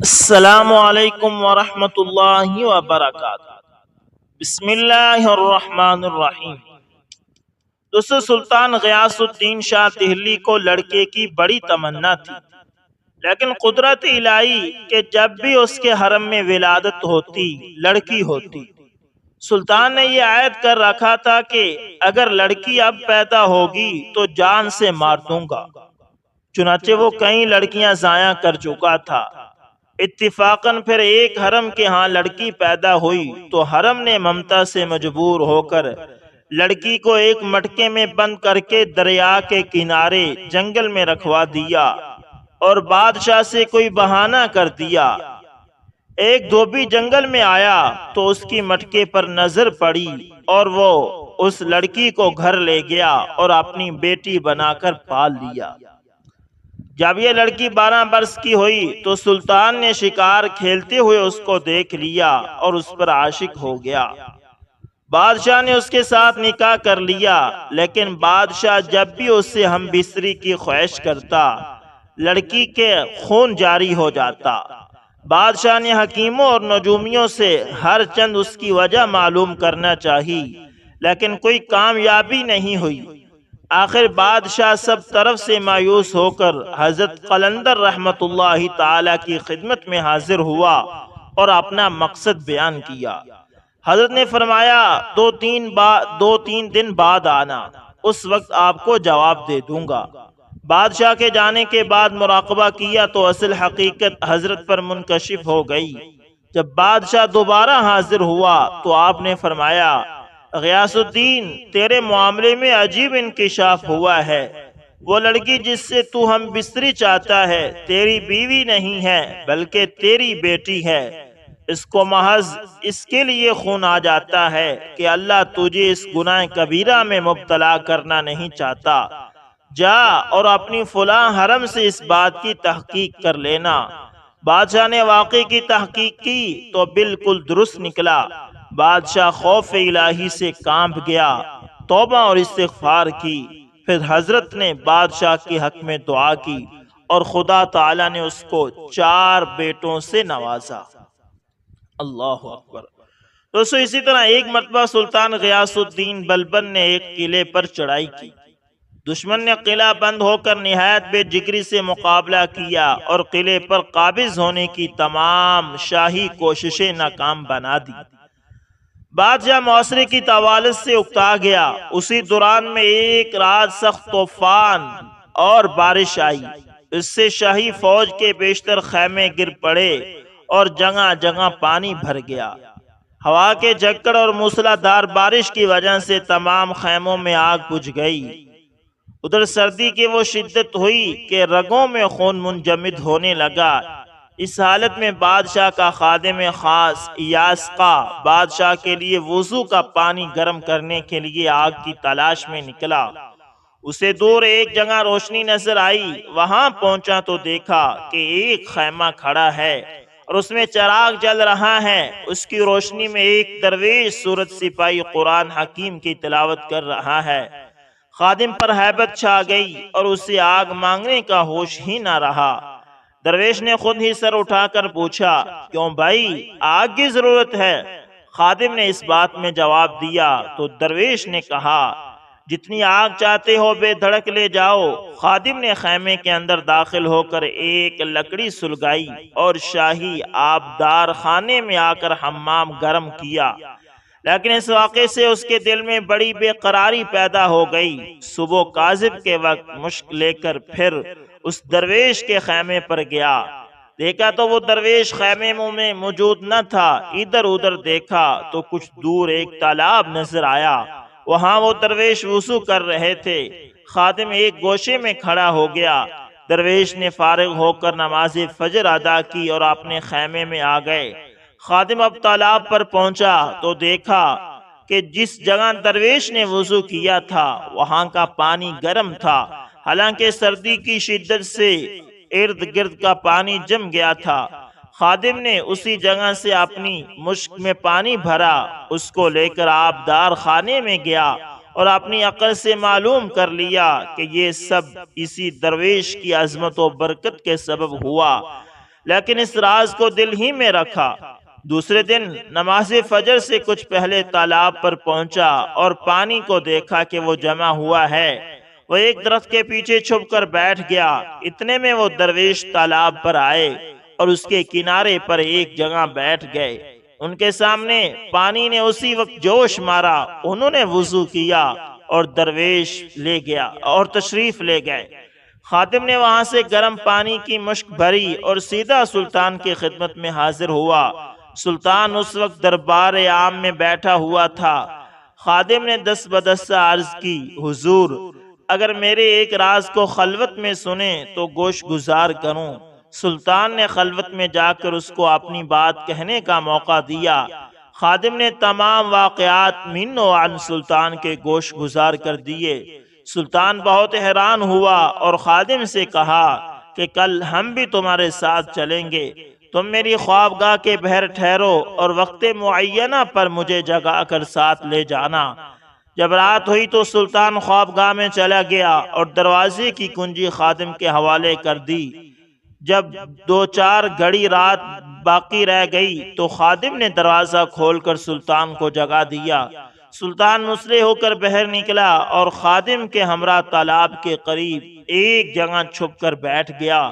السلام علیکم ورحمۃ اللہ وبرکاتہ۔ بسم اللہ الرحمن الرحیم۔ دوستو، سلطان غیاث الدین شاہ دہلی کو لڑکے کی بڑی تمنا تھی، لیکن قدرت الہی کہ جب بھی اس کے حرم میں ولادت ہوتی لڑکی ہوتی۔ سلطان نے یہ عہد کر رکھا تھا کہ اگر لڑکی اب پیدا ہوگی تو جان سے مار دوں گا۔ چنانچہ وہ کئی لڑکیاں ضائع کر چکا تھا۔ اتفاقاً پھر ایک حرم کے ہاں لڑکی پیدا ہوئی تو حرم نے ممتا سے مجبور ہو کر لڑکی کو ایک مٹکے میں بند کر کے دریا کے کنارے جنگل میں رکھوا دیا اور بادشاہ سے کوئی بہانہ کر دیا۔ ایک دھوبی جنگل میں آیا تو اس کی مٹکے پر نظر پڑی اور وہ اس لڑکی کو گھر لے گیا اور اپنی بیٹی بنا کر پال لیا۔ جب یہ لڑکی 12 برس کی ہوئی تو سلطان نے شکار کھیلتے ہوئے اس کو دیکھ لیا اور اس پر عاشق ہو گیا۔ بادشاہ نے اس کے ساتھ نکاح کر لیا، لیکن بادشاہ جب بھی اس سے ہم بستری کی خواہش کرتا، لڑکی کے خون جاری ہو جاتا۔ بادشاہ نے حکیموں اور نجومیوں سے ہر چند اس کی وجہ معلوم کرنا چاہی، لیکن کوئی کامیابی نہیں ہوئی۔ آخر بادشاہ سب طرف سے مایوس ہو کر حضرت قلندر رحمت اللہ تعالی کی خدمت میں حاضر ہوا اور اپنا مقصد بیان کیا۔ حضرت نے فرمایا، دو تین دن بعد آنا، اس وقت آپ کو جواب دے دوں گا۔ بادشاہ کے جانے کے بعد مراقبہ کیا تو اصل حقیقت حضرت پر منکشف ہو گئی۔ جب بادشاہ دوبارہ حاضر ہوا تو آپ نے فرمایا، غیاث الدین، تیرے معاملے میں عجیب انکشاف ہوا ہے۔ وہ لڑکی جس سے تو ہم بستری چاہتا ہے تیری بیوی نہیں ہے بلکہ تیری بیٹی ہے۔ اس کو محض اس کے لیے خون آ جاتا ہے کہ اللہ تجھے اس گناہ کبیرہ میں مبتلا کرنا نہیں چاہتا۔ جا اور اپنی فلاں حرم سے اس بات کی تحقیق کر لینا۔ بادشاہ نے واقعے کی تحقیق کی تو بالکل درست نکلا۔ بادشاہ خوف الہی سے کانپ گیا، توبہ اور استغفار کی۔ پھر حضرت نے بادشاہ کے حق میں دعا کی اور خدا تعالی نے اس کو 4 بیٹوں سے نوازا۔ اللہ اکبر۔ دوستو، اسی طرح ایک مرتبہ سلطان غیاث الدین بلبن نے ایک قلعے پر چڑھائی کی۔ دشمن نے قلعہ بند ہو کر نہایت بے جگری سے مقابلہ کیا اور قلعے پر قابض ہونے کی تمام شاہی کوششیں ناکام بنا دی۔ بادشاہ معاشرے کی طوالت سے اکتا گیا۔ اسی دوران میں ایک رات سخت طوفان اور بارش آئی۔ اس سے شاہی فوج کے بیشتر خیمے گر پڑے اور جگہ جگہ پانی بھر گیا۔ ہوا کے جھکڑ اور موسلادھار بارش کی وجہ سے تمام خیموں میں آگ بجھ گئی۔ ادھر سردی کی وہ شدت ہوئی کہ رگوں میں خون منجمد ہونے لگا۔ اس حالت میں بادشاہ کا خادم خاص یاسقا بادشاہ کے لیے وضو کا پانی گرم کرنے کے لیے آگ کی تلاش میں نکلا۔ اسے دور ایک جگہ روشنی نظر آئی۔ وہاں پہنچا تو دیکھا کہ ایک خیمہ کھڑا ہے اور اس میں چراغ جل رہا ہے۔ اس کی روشنی میں ایک درویش سورت سپاہی قرآن حکیم کی تلاوت کر رہا ہے۔ خادم پر ہیبت چھا گئی اور اسے آگ مانگنے کا ہوش ہی نہ رہا۔ درویش نے خود ہی سر اٹھا کر پوچھا، کیوں بھائی، آگ کی ضرورت ہے؟ خادم نے اس بات میں جواب دیا تو درویش نے کہا، جتنی آگ چاہتے ہو بے دھڑک لے جاؤ۔ خادم نے خیمے کے اندر داخل ہو کر ایک لکڑی سلگائی اور شاہی آبدار خانے میں آ کر حمام گرم کیا، لیکن اس واقعے سے اس کے دل میں بڑی بے قراری پیدا ہو گئی۔ صبح کاذب کے وقت مشک لے کر پھر اس درویش کے خیمے پر گیا۔ دیکھا تو وہ درویش خیمے میں موجود نہ تھا۔ ادھر ادھر دیکھا تو کچھ دور ایک تالاب نظر آیا۔ وہاں وہ درویش وضو کر رہے تھے۔ خادم ایک گوشے میں کھڑا ہو گیا۔ درویش نے فارغ ہو کر نماز فجر ادا کی اور اپنے خیمے میں آ گئے۔ خادم اب تالاب پر پہنچا تو دیکھا کہ جس جگہ درویش نے وضو کیا تھا وہاں کا پانی گرم تھا، حالانکہ سردی کی شدت سے ارد گرد کا پانی جم گیا تھا۔ خادم نے اسی جگہ سے اپنی مشک میں پانی بھرا، اس کو لے کر آبدار خانے میں گیا اور اپنی عقل سے معلوم کر لیا کہ یہ سب اسی درویش کی عظمت و برکت کے سبب ہوا۔ لیکن اس راز کو دل ہی میں رکھا۔ دوسرے دن نماز فجر سے کچھ پہلے تالاب پر پہنچا اور پانی کو دیکھا کہ وہ جمع ہوا ہے۔ وہ ایک درخت کے پیچھے چھپ کر بیٹھ گیا۔ اتنے میں وہ درویش تالاب پر آئے اور اس کے کنارے پر ایک جگہ بیٹھ گئے۔ ان کے سامنے پانی نے اسی وقت جوش مارا۔ انہوں نے وضو کیا اور درویش لے گیا اور تشریف لے گئے۔ خادم نے وہاں سے گرم پانی کی مشک بھری اور سیدھا سلطان کی خدمت میں حاضر ہوا۔ سلطان اس وقت دربار عام میں بیٹھا ہوا تھا۔ خادم نے دست بدستہ عرض کی، حضور اگر میرے ایک راز کو خلوت میں سنیں تو گوش گزار کروں۔ سلطان نے خلوت میں جا کر اس کو اپنی بات کہنے کا موقع دیا۔ خادم نے تمام واقعات من و عن سلطان کے گوش گزار کر دیے۔ سلطان بہت حیران ہوا اور خادم سے کہا کہ کل ہم بھی تمہارے ساتھ چلیں گے۔ تم میری خوابگاہ کے بہر ٹھہرو اور وقت معینہ پر مجھے جگا کر ساتھ لے جانا۔ جب رات ہوئی تو سلطان خوابگاہ میں چلا گیا اور دروازے کی کنجی خادم کے حوالے کر دی۔ جب 2-4 گھڑی رات باقی رہ گئی تو خادم نے دروازہ کھول کر سلطان کو جگا دیا۔ سلطان مسلح ہو کر بہر نکلا اور خادم کے ہمراہ تالاب کے قریب ایک جگہ چھپ کر بیٹھ گیا۔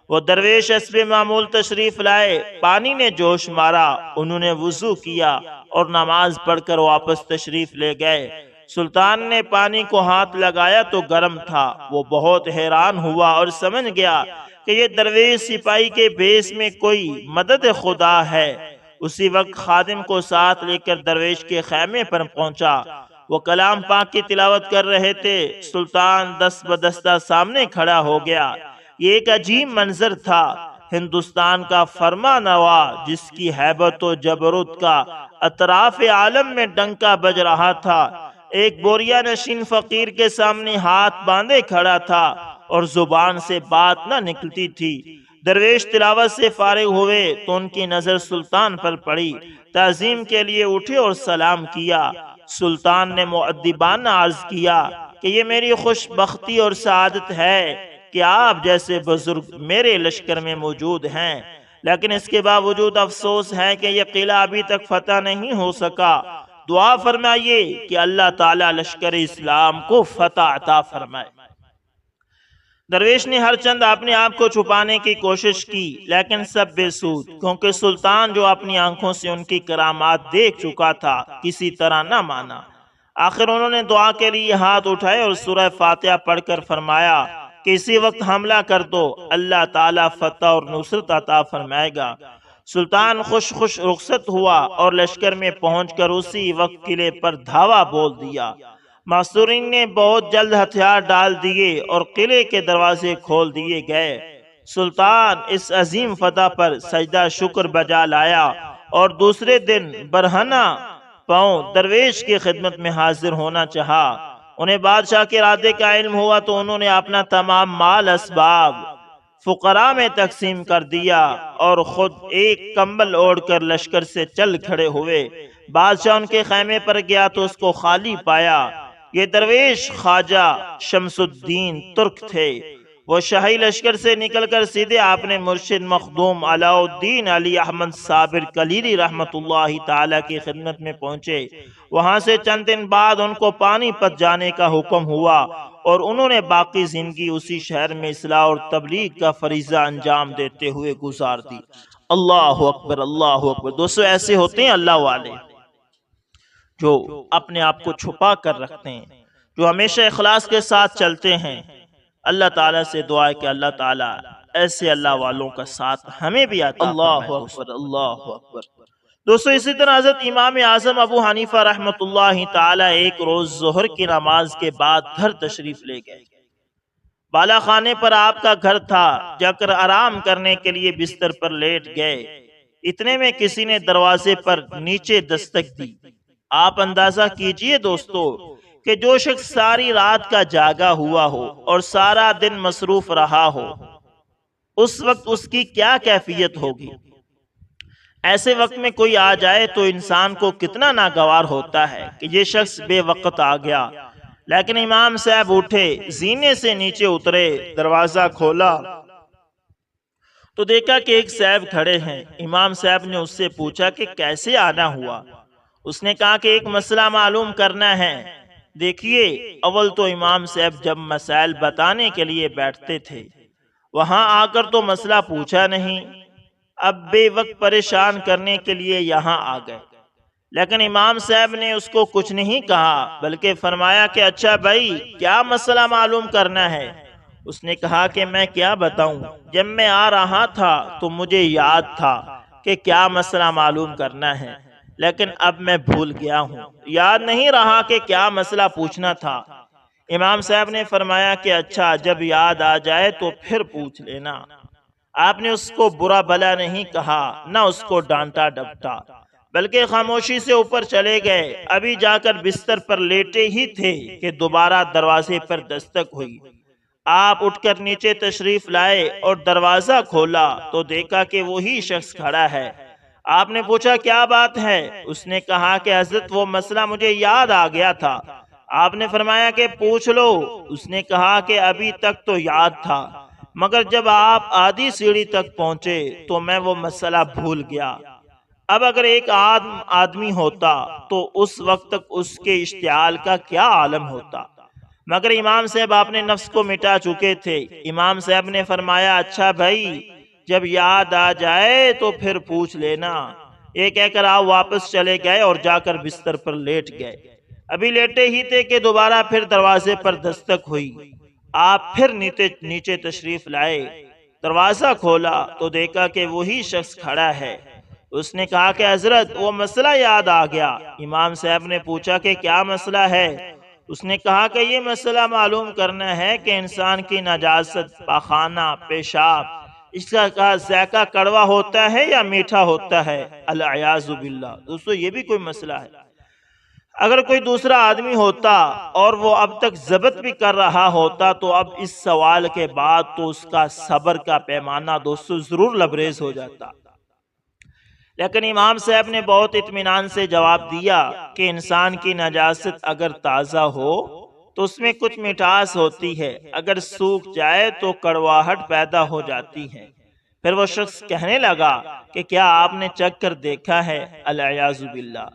وہ درویش حسب معمول تشریف لائے۔ پانی نے جوش مارا۔ انہوں نے وضو کیا اور نماز پڑھ کر واپس تشریف لے گئے۔ سلطان نے پانی کو ہاتھ لگایا تو گرم تھا۔ وہ بہت حیران ہوا اور سمجھ گیا کہ یہ درویش سپاہی کے بھیس میں کوئی مدد خدا ہے۔ اسی وقت خادم کو ساتھ لے کر درویش کے خیمے پر پہنچا۔ وہ کلام پاک کی تلاوت کر رہے تھے۔ سلطان دست بدستہ سامنے کھڑا ہو گیا۔ یہ ایک عجیب منظر تھا۔ ہندوستان کا فرما نوا جس کی ہیبت و جبروت کا اطراف عالم میں ڈنکا بج رہا تھا، ایک بوریا نشین فقیر کے سامنے ہاتھ باندھے کھڑا تھا اور زبان سے بات نہ نکلتی تھی۔ درویش تلاوت سے فارغ ہوئے تو ان کی نظر سلطان پر پڑی۔ تعظیم کے لیے اٹھے اور سلام کیا۔ سلطان نے مؤدبانہ عرض کیا کہ یہ میری خوش بختی اور سعادت ہے کہ آپ جیسے بزرگ میرے لشکر میں موجود ہیں، لیکن اس کے باوجود افسوس ہے کہ یہ قلعہ ابھی تک فتح نہیں ہو سکا۔ دعا فرمائیے کہ اللہ تعالی لشکر اسلام کو فتح عطا فرمائے۔ درویش نے ہر چند اپنے آپ کو چھپانے کی کوشش کی، لیکن سب بے سود، کیونکہ سلطان جو اپنی آنکھوں سے ان کی کرامات دیکھ چکا تھا کسی طرح نہ مانا۔ آخر انہوں نے دعا کے لیے ہاتھ اٹھائے اور سورہ فاتحہ پڑھ کر فرمایا کہ اسی وقت حملہ کر دو، اللہ تعالیٰ فتح اور نصرت عطا فرمائے گا۔ سلطان خوش رخصت ہوا اور لشکر میں پہنچ کر اسی وقت قلعے پر دھاوا بول دیا۔ معصورین نے بہت جلد ہتھیار ڈال دیے اور قلعے کے دروازے کھول دیے گئے۔ سلطان اس عظیم فتح پر سجدہ شکر بجا لایا اور دوسرے دن برہنہ پاؤں درویش کی خدمت میں حاضر ہونا چاہا۔ انہیں بادشاہ کے ارادے کا علم ہوا تو انہوں نے اپنا تمام مال اسباب فقراء میں تقسیم کر دیا اور خود ایک کمبل اوڑھ کر لشکر سے چل کھڑے ہوئے۔ بادشاہ ان کے خیمے پر گیا تو اس کو خالی پایا۔ یہ درویش خواجہ شمس الدین ترک تھے۔ وہ شاہی لشکر سے نکل کر سیدھے اپنے مرشد مخدوم علاء الدین علی احمد صابر کلیری رحمت اللہ تعالی کی خدمت میں پہنچے۔ وہاں سے چند دن بعد ان کو پانی پت جانے کا حکم ہوا اور انہوں نے باقی زندگی اسی شہر میں اصلاح اور تبلیغ کا فریضہ انجام دیتے ہوئے گزار دی۔ اللہ اکبر، اللہ اکبر۔ دوستو ایسے ہوتے ہیں اللہ والے جو اپنے آپ کو چھپا کر رکھتے ہیں، جو ہمیشہ اخلاص کے ساتھ چلتے ہیں۔ اللہ تعالیٰ سے دعا ہے کہ اللہ تعالیٰ ایسے اللہ والوں کا ساتھ ہمیں بھی عطا فرمائے۔ اللہ اکبر، اللہ اکبر۔ دوستو اسی طرح حضرت امام اعظم ابو حنیفہ رحمت اللہ تعالیٰ ایک روز ظہر کی نماز کے بعد گھر تشریف لے گئے۔ بالا خانے پر آپ کا گھر تھا۔ جا کر آرام کرنے کے لیے بستر پر لیٹ گئے۔ اتنے میں کسی نے دروازے پر نیچے دستک دی۔ آپ اندازہ کیجئے دوستو کہ جو شخص ساری رات کا جاگا ہوا ہو اور سارا دن مصروف رہا ہو، اس وقت اس کی کیا کیفیت ہوگی۔ ایسے وقت میں کوئی آ جائے تو انسان کو کتنا ناگوار ہوتا ہے کہ یہ شخص بے وقت آ گیا۔ لیکن امام صاحب اٹھے، زینے سے نیچے اترے، دروازہ کھولا تو دیکھا کہ ایک صاحب کھڑے ہیں۔ امام صاحب نے اس سے پوچھا کہ کیسے آنا ہوا؟ اس نے کہا کہ ایک مسئلہ معلوم کرنا ہے۔ دیکھیے، اول تو امام صاحب جب مسائل بتانے کے لیے بیٹھتے تھے، وہاں آ کر تو مسئلہ پوچھا نہیں، اب بے وقت پریشان کرنے کے لیے یہاں آ گئے۔ لیکن امام صاحب نے اس کو کچھ نہیں کہا، بلکہ فرمایا کہ اچھا بھائی، کیا مسئلہ معلوم کرنا ہے؟ اس نے کہا کہ میں کیا بتاؤں، جب میں آ رہا تھا تو مجھے یاد تھا کہ کیا مسئلہ معلوم کرنا ہے، لیکن اب میں بھول گیا ہوں، یاد نہیں رہا کہ کیا مسئلہ پوچھنا تھا۔ امام صاحب نے فرمایا کہ اچھا، جب یاد آ جائے تو پھر پوچھ لینا۔ آپ نے اس کو برا بلا نہیں کہا، نہ اس کو ڈانٹا ڈپٹا، بلکہ خاموشی سے اوپر چلے گئے۔ ابھی جا کر بستر پر لیٹے ہی تھے کہ دوبارہ دروازے پر دستک ہوئی۔ آپ اٹھ کر نیچے تشریف لائے اور دروازہ کھولا تو دیکھا کہ وہی شخص کھڑا ہے۔ آپ نے پوچھا کیا بات ہے؟ اس نے کہا کہ حضرت، وہ مسئلہ مجھے یاد آ گیا تھا۔ آپ نے فرمایا کہ پوچھ لو۔ اس نے کہا کہ ابھی تک تو یاد تھا، مگر جب آپ آدھی سیڑھی تک پہنچے تو میں وہ مسئلہ بھول گیا۔ اب اگر ایک آدمی ہوتا تو اس وقت تک اس کے اشتعال کا کیا عالم ہوتا، مگر امام صاحب اپنے نفس کو مٹا چکے تھے۔ امام صاحب نے فرمایا اچھا بھائی، جب یاد آ جائے تو پھر پوچھ لینا۔ یہ کہہ کر آپ واپس چلے گئے اور جا کر بستر پر لیٹ گئے۔ ابھی لیٹے ہی تھے کہ دوبارہ پھر دروازے پر دستک ہوئی۔ آپ پھر نیچے تشریف لائے، دروازہ کھولا تو دیکھا کہ وہی شخص کھڑا ہے۔ اس نے کہا کہ حضرت، وہ مسئلہ یاد آ گیا۔ امام صاحب نے پوچھا کہ کیا مسئلہ ہے؟ اس نے کہا کہ یہ مسئلہ معلوم کرنا ہے کہ انسان کی نجاست، پاخانہ، پیشاب، اس کا ذائقہ کڑوا ہوتا ہے یا میٹھا ہوتا ہے؟ العیاذ باللہ۔ دوستو، یہ بھی کوئی مسئلہ ہے۔ اگر کوئی دوسرا آدمی ہوتا اور وہ اب تک ضبط بھی کر رہا ہوتا تو اب اس سوال کے بعد تو اس کا صبر کا پیمانہ دوستو ضرور لبریز ہو جاتا۔ لیکن امام صاحب نے بہت اطمینان سے جواب دیا کہ انسان کی نجاست اگر تازہ ہو تو اس میں کچھ مٹھاس ہوتی ہے، اگر سوکھ جائے تو کڑواہٹ پیدا ہو جاتی ہے۔ پھر وہ شخص کہنے لگا کہ کیا آپ نے چکھ کر دیکھا ہے؟ العیاذ باللہ۔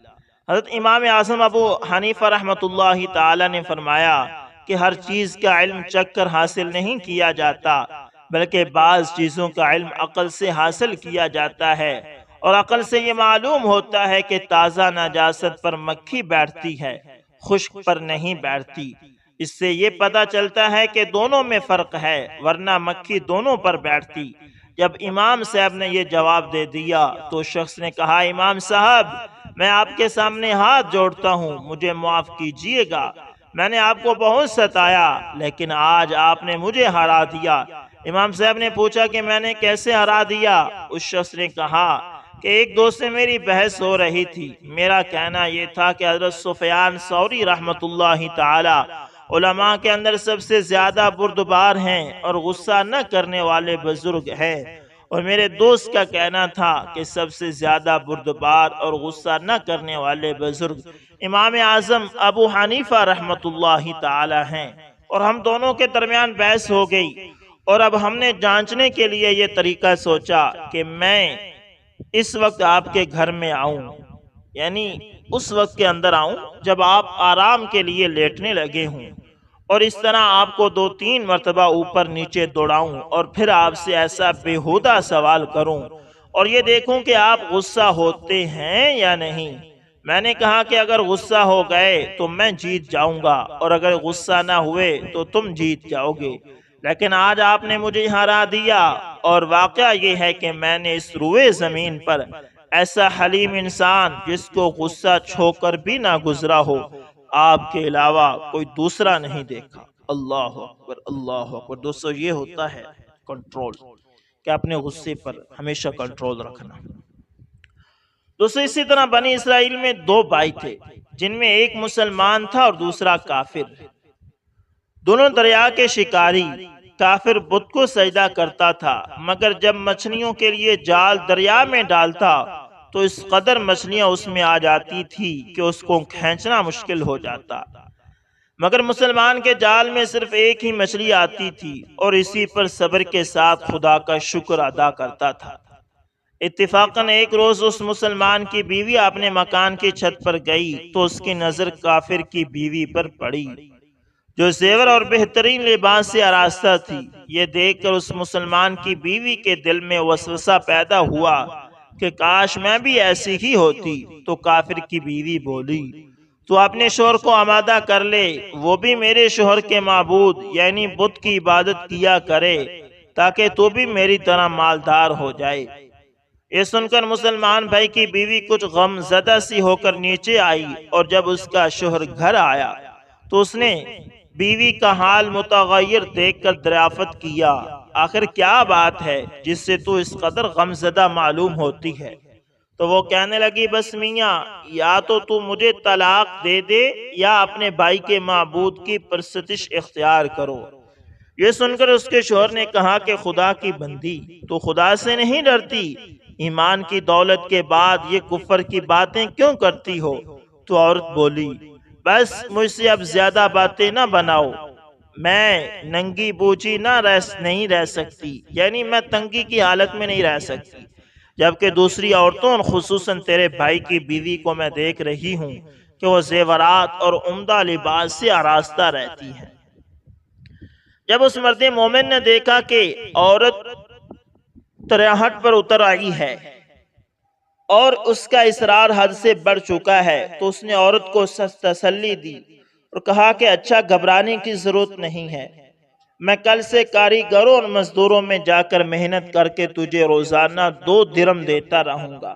حضرت امام اعظم ابو حنیفہ رحمۃ اللہ تعالی نے فرمایا کہ ہر چیز کا علم چکھ کر حاصل نہیں کیا جاتا، بلکہ بعض چیزوں کا علم عقل سے حاصل کیا جاتا ہے، اور عقل سے یہ معلوم ہوتا ہے کہ تازہ نجاست پر مکھی بیٹھتی ہے، خشک پر نہیں بیٹھتی۔ اس سے یہ پتہ چلتا ہے کہ دونوں میں فرق ہے، ورنہ مکھی دونوں پر بیٹھتی۔ جب امام صاحب نے یہ جواب دے دیا تو شخص نے کہا امام صاحب، میں آپ کے سامنے ہاتھ جوڑتا ہوں، مجھے معاف کیجئے گا، میں نے آپ کو بہت ستایا، لیکن آج آپ نے مجھے ہرا دیا۔ امام صاحب نے پوچھا کہ میں نے کیسے ہرا دیا؟ اس شخص نے کہا کہ ایک دوست سے میری بحث ہو رہی تھی، میرا کہنا یہ تھا کہ حضرت سفیان ثوری رحمۃ اللہ تعالی علماء کے اندر سب سے زیادہ بردبار ہیں اور غصہ نہ کرنے والے بزرگ ہیں، اور میرے دوست کا کہنا تھا کہ سب سے زیادہ بردبار اور غصہ نہ کرنے والے بزرگ امام اعظم ابو حنیفہ رحمۃ اللہ تعالی ہیں، اور ہم دونوں کے درمیان بحث ہو گئی، اور اب ہم نے جانچنے کے لیے یہ طریقہ سوچا کہ میں اس وقت آپ کے گھر میں آؤں، یعنی اس وقت کے اندر آؤں جب آپ آرام کے لیے لیٹنے لگے ہوں، اور اس طرح آپ کو 2-3 مرتبہ اوپر نیچے دوڑاؤں، اور پھر آپ سے ایسا بیہودہ سوال کروں اور یہ دیکھوں کہ آپ غصہ ہوتے ہیں یا نہیں۔ میں نے کہا کہ اگر غصہ ہو گئے تو میں جیت جاؤں گا، اور اگر غصہ نہ ہوئے تو تم جیت جاؤ گے، لیکن آج آپ نے مجھے ہرا دیا، اور واقعہ یہ ہے کہ میں نے اس روئے زمین پر ایسا حلیم انسان جس کو غصہ چھو کر بھی نہ گزرا ہو، آپ کے علاوہ کوئی دوسرا نہیں دیکھا۔ اللہ اکبر، اللہ اکبر۔ دوستو، یہ ہوتا ہے کنٹرول، کہ اپنے غصے پر ہمیشہ کنٹرول رکھنا۔ دوستو، اسی طرح بنی اسرائیل میں 2 بھائی تھے، جن میں ایک مسلمان تھا اور دوسرا کافر۔ دونوں دریا کے شکاری۔ کافر بت کو سجدہ کرتا تھا، مگر جب مچھلیوں کے لیے جال دریا میں ڈالتا تو اس قدر مچھلیاں اس میں آ جاتی تھی کہ اس کو کھینچنا مشکل ہو جاتا۔ مگر مسلمان کے جال میں صرف ایک ہی مچھلی آتی تھی اور اسی پر صبر کے ساتھ خدا کا شکر ادا کرتا تھا۔ اتفاقاً ایک روز اس مسلمان کی بیوی اپنے مکان کی چھت پر گئی تو اس کی نظر کافر کی بیوی پر پڑی جو زیور اور بہترین لباس سے آراستہ تھی۔ یہ دیکھ کر اس مسلمان کی بیوی کے دل میں وسوسہ پیدا ہوا کہ کاش میں بھی ایسی ہی ہوتی۔ تو کافر کی بیوی بولی، تو اپنے شوہر کو آمادہ کر لے، وہ بھی میرے شوہر کے معبود یعنی بت کی عبادت کیا کرے تاکہ تو بھی میری طرح مالدار ہو جائے۔ یہ سن کر مسلمان بھائی کی بیوی کچھ غم زدہ سی ہو کر نیچے آئی، اور جب اس کا شوہر گھر آیا تو اس نے بیوی کا حال متغیر دیکھ کر دریافت کیا، آخر کیا بات ہے جس سے تو اس قدر غم زدہ معلوم ہوتی ہے؟ تو وہ کہنے لگی، بس میاں، یا تو مجھے طلاق دے دے یا اپنے بھائی کے معبود کی پرستش اختیار کرو۔ یہ سن کر اس کے شوہر نے کہا کہ خدا کی بندی، تو خدا سے نہیں ڈرتی؟ ایمان کی دولت کے بعد یہ کفر کی باتیں کیوں کرتی ہو؟ تو عورت بولی، بس مجھ سے اب زیادہ باتیں نہ بناؤ، میں ننگی بوجھی نہیں رہ سکتی، یعنی میں تنگی کی حالت میں نہیں رہ سکتی، جبکہ دوسری عورتوں خصوصاً تیرے بھائی کی بیوی کو میں دیکھ رہی ہوں کہ وہ زیورات اور عمدہ لباس سے آراستہ رہتی ہے۔ جب اس مرد مومن نے دیکھا کہ عورت تریہٹ پر اتر آئی ہے اور اس کا اصرار حد سے بڑھ چکا ہے تو اس نے عورت کو تسلی دی اور کہا کہ اچھا، گھبرانے کی ضرورت نہیں ہے، میں کل سے کاریگروں اور مزدوروں میں جا کر محنت کر کے تجھے روزانہ 2 درم دیتا رہوں گا،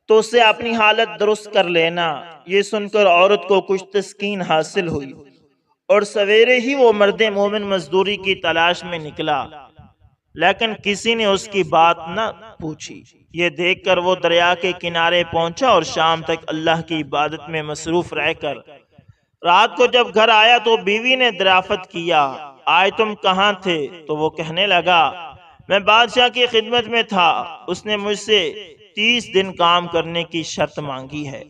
تو اسے اپنی حالت درست کر لینا۔ یہ سن کر عورت کو کچھ تسکین حاصل ہوئی اور سویرے ہی وہ مرد مومن مزدوری کی تلاش میں نکلا، لیکن کسی نے اس کی بات نہ پوچھی۔ یہ دیکھ کر وہ دریا کے کنارے پہنچا اور شام تک اللہ کی عبادت میں مصروف رہ کر رات کو جب گھر آیا تو بیوی نے دریافت کیا، آج تم کہاں تھے؟ تو وہ کہنے لگا، میں بادشاہ کی خدمت میں تھا، اس نے مجھ سے 30 دن کام کرنے کی شرط مانگی ہے۔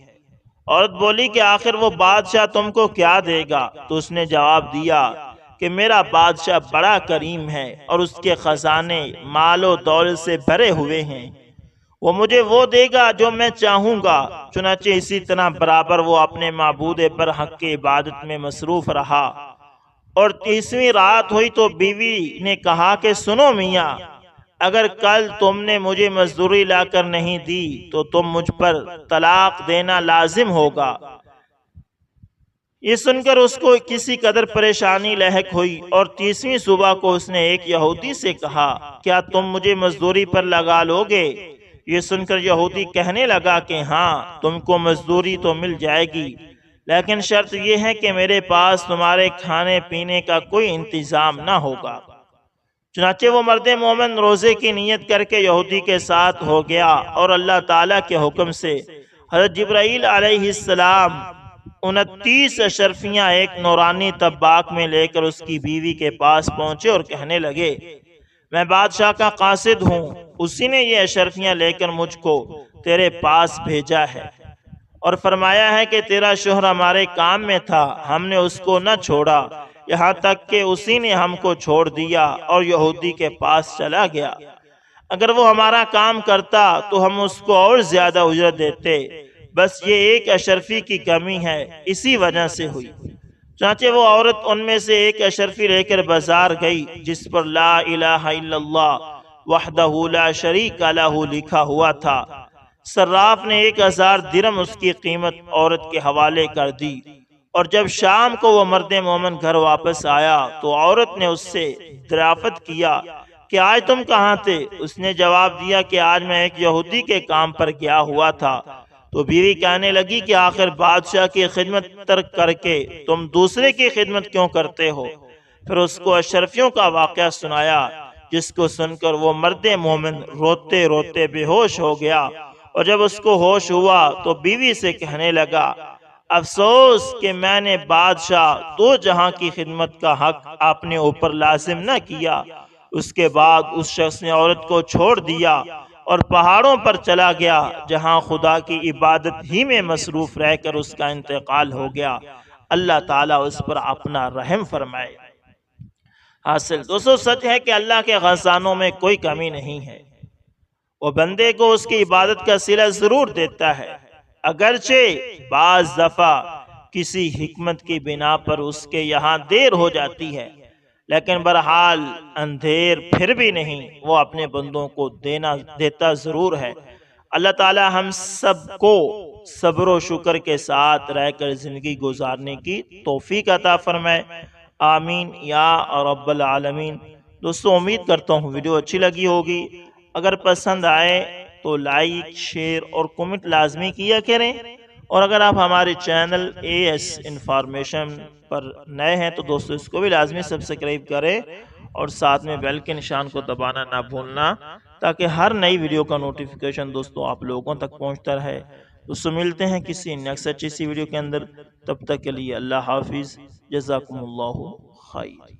عورت بولی کہ آخر وہ بادشاہ تم کو کیا دے گا؟ تو اس نے جواب دیا کہ میرا بادشاہ بڑا کریم ہے اور اس کے خزانے مال و دولت سے بھرے ہوئے ہیں، وہ مجھے وہ دے گا جو میں چاہوں گا۔ چنانچہ اسی طرح برابر وہ اپنے معبود برحق کی عبادت میں مصروف رہا، اور 30ویں رات ہوئی تو بیوی نے کہا کہ سنو میاں، اگر کل تم نے مجھے مزدوری لا کر نہیں دی تو تم مجھ پر طلاق دینا لازم ہوگا۔ یہ سن کر اس کو کسی قدر پریشانی لاحق ہوئی، اور 30ویں صبح کو اس نے ایک یہودی سے کہا، کیا تم مجھے مزدوری پر لگا لو گے؟ یہ سن کر یہودی کہنے لگا کہ ہاں، تم کو مزدوری تو مل جائے گی، لیکن شرط یہ ہے کہ میرے پاس تمہارے کھانے پینے کا کوئی انتظام نہ ہوگا۔ چنانچہ وہ مرد مومن روزے کی نیت کر کے یہودی کے ساتھ ہو گیا، اور اللہ تعالیٰ کے حکم سے حضرت جبرائیل علیہ السلام 29 اشرفیاں ایک نورانی طباق میں لے کر اس کی بیوی کے پاس پہنچے اور کہنے لگے، میں بادشاہ کا قاصد ہوں، اسی نے یہ اشرفیاں لے کر مجھ کو تیرے پاس بھیجا ہے اور فرمایا ہے کہ تیرا شوہر ہمارے کام میں تھا، ہم نے اس کو نہ چھوڑا یہاں تک کہ اسی نے ہم کو چھوڑ دیا اور یہودی کے پاس چلا گیا۔ اگر وہ ہمارا کام کرتا تو ہم اس کو اور زیادہ اجرت دیتے، بس یہ ایک اشرفی کی کمی ہے، اسی وجہ سے ہوئی۔ چنانچہ وہ عورت ان میں سے ایک اشرفی لے کر بازار گئی جس پر لا الہ الا اللہ وحدہ لا شریک لہ لکھا ہوا تھا۔ صراف نے 1000 درم اس کی قیمت عورت کے حوالے کر دی، اور جب شام کو وہ مرد مومن گھر واپس آیا تو عورت نے اس سے دریافت کیا کہ آج تم کہاں تھے؟ اس نے جواب دیا کہ آج میں ایک یہودی کے کام پر گیا ہوا تھا۔ تو بیوی کہنے لگی کہ آخر بادشاہ کی خدمت ترک کر کے تم دوسرے کی خدمت کیوں کرتے ہو؟ پھر اس کو اشرفیوں کا واقعہ سنایا، جس کو سن کر وہ مرد مومن روتے روتے بے ہوش ہو گیا، اور جب اس کو ہوش ہوا تو بیوی سے کہنے لگا، افسوس کہ میں نے بادشاہ 2 جہاں کی خدمت کا حق اپنے اوپر لازم نہ کیا۔ اس کے بعد اس شخص نے عورت کو چھوڑ دیا اور پہاڑوں پر چلا گیا، جہاں خدا کی عبادت ہی میں مصروف رہ کر اس کا انتقال ہو گیا۔ اللہ تعالیٰ اس پر اپنا رحم فرمائے۔ حاصل دوستو سچ ہے کہ اللہ کے خزانوں میں کوئی کمی نہیں ہے، وہ بندے کو اس کی عبادت کا صلہ ضرور دیتا ہے، اگرچہ بعض دفعہ کسی حکمت کی بنا پر اس کے یہاں دیر ہو جاتی ہے، لیکن بہرحال اندھیر پھر بھی نہیں، وہ اپنے بندوں کو دیتا ضرور ہے۔ اللہ تعالی ہم سب کو صبر و شکر کے ساتھ رہ کر زندگی گزارنے کی توفیق عطا فرمائے، آمین یا رب العالمین۔ دوستو امید کرتا ہوں ویڈیو اچھی لگی ہوگی، اگر پسند آئے تو لائک شیئر اور کمنٹ لازمی کیا کریں، اور اگر آپ ہمارے چینل AS انفارمیشن پر نئے ہیں تو دوستو اس کو بھی لازمی سبسکرائب کریں اور ساتھ میں بیل کے نشان کو دبانا نہ بھولنا، تاکہ ہر نئی ویڈیو کا نوٹیفیکیشن دوستو آپ لوگوں تک پہنچتا رہے۔ دوستو ملتے ہیں کسی نیکسٹ اچھی سی ویڈیو کے اندر، تب تک کے لیے اللہ حافظ، جزاکم اللہ خیر۔